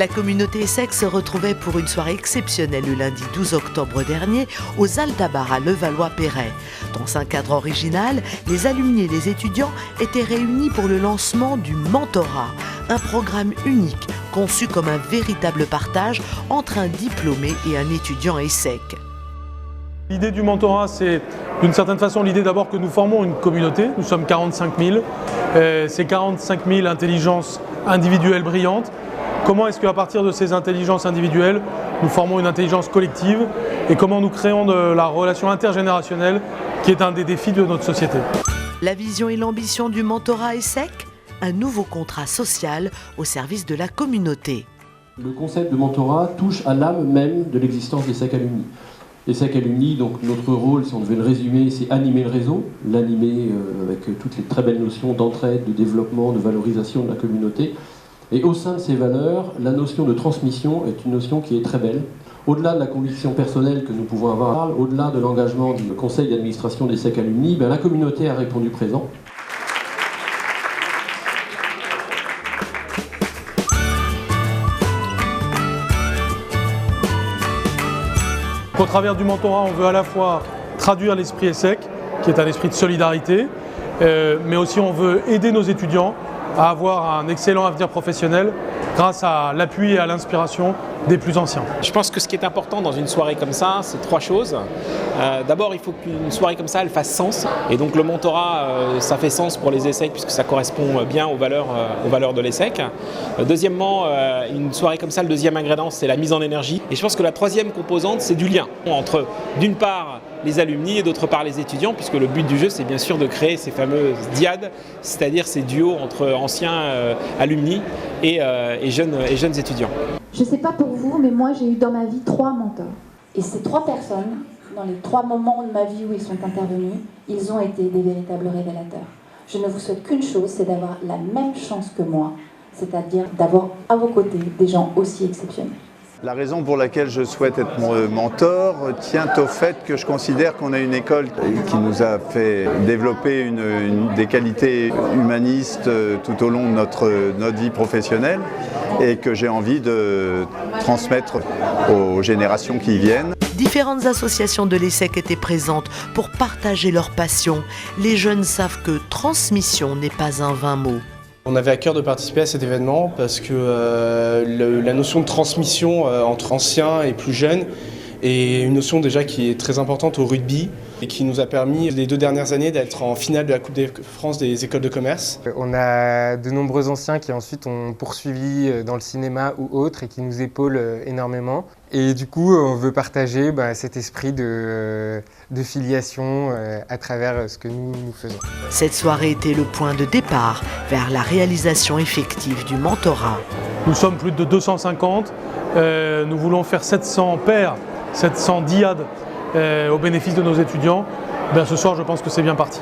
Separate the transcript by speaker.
Speaker 1: La communauté ESSEC se retrouvait pour une soirée exceptionnelle le lundi 12 octobre dernier aux Altabar à Levallois-Perret. Dans un cadre original, les alumni et les étudiants étaient réunis pour le lancement du mentorat, un programme unique conçu comme un véritable partage entre un diplômé et un étudiant ESSEC.
Speaker 2: L'idée du mentorat, c'est d'une certaine façon l'idée d'abord que nous formons une communauté. Nous sommes 45 000. Ces 45 000 intelligences individuelles brillantes. Comment est-ce qu'à partir de ces intelligences individuelles, nous formons une intelligence collective et comment nous créons de la relation intergénérationnelle qui est un des défis de notre société.
Speaker 1: La vision et l'ambition du mentorat ESSEC, un nouveau contrat social au service de la communauté.
Speaker 3: Le concept de mentorat touche à l'âme même de l'existence des ESSEC Alumni. Les ESSEC Alumni, donc notre rôle, si on devait le résumer, c'est animer le réseau, l'animer avec toutes les très belles notions d'entraide, de développement, de valorisation de la communauté. Et au sein de ces valeurs, la notion de transmission est une notion qui est très belle. Au-delà de la conviction personnelle que nous pouvons avoir, au-delà de l'engagement du conseil d'administration des ESSEC Alumni, la communauté a répondu présent.
Speaker 2: Au travers du mentorat, on veut à la fois traduire l'esprit ESSEC, qui est un esprit de solidarité, mais aussi on veut aider nos étudiants à avoir un excellent avenir professionnel grâce à l'appui et à l'inspiration des plus anciens.
Speaker 4: Je pense que ce qui est important dans une soirée comme ça, c'est trois choses. D'abord, il faut qu'une soirée comme ça, elle fasse sens. Et donc le mentorat, ça fait sens pour les ESSEC puisque ça correspond bien aux valeurs de l'ESSEC. Deuxièmement, une soirée comme ça, le deuxième ingrédient, c'est la mise en énergie. Et je pense que la troisième composante, c'est du lien entre, d'une part, les alumni et d'autre part les étudiants, puisque le but du jeu, c'est bien sûr de créer ces fameuses diades, c'est-à-dire ces duos entre anciens alumni et jeunes étudiants.
Speaker 5: Je ne sais pas pour vous, mais moi j'ai eu dans ma vie 3 mentors. Et ces 3 personnes, dans les 3 moments de ma vie où ils sont intervenus, ils ont été des véritables révélateurs. Je ne vous souhaite qu'une chose, c'est d'avoir la même chance que moi, c'est-à-dire d'avoir à vos côtés des gens aussi exceptionnels.
Speaker 6: La raison pour laquelle je souhaite être mentor tient au fait que je considère qu'on a une école qui nous a fait développer des qualités humanistes tout au long de notre vie professionnelle et que j'ai envie de transmettre aux générations qui viennent.
Speaker 1: Différentes associations de l'ESSEC étaient présentes pour partager leur passion. Les jeunes savent que transmission n'est pas un vain mot.
Speaker 7: On avait à cœur de participer à cet événement parce que la notion de transmission entre anciens et plus jeunes est une notion déjà qui est très importante au rugby et qui nous a permis les 2 dernières années d'être en finale de la Coupe de France des écoles de commerce.
Speaker 8: On a de nombreux anciens qui ensuite ont poursuivi dans le cinéma ou autre et qui nous épaulent énormément. Et du coup, on veut partager cet esprit de filiation à travers ce que nous faisons.
Speaker 1: Cette soirée était le point de départ vers la réalisation effective du mentorat.
Speaker 2: Nous sommes plus de 250. Nous voulons faire 700 paires, 700 diades au bénéfice de nos étudiants. Ce soir, je pense que c'est bien parti.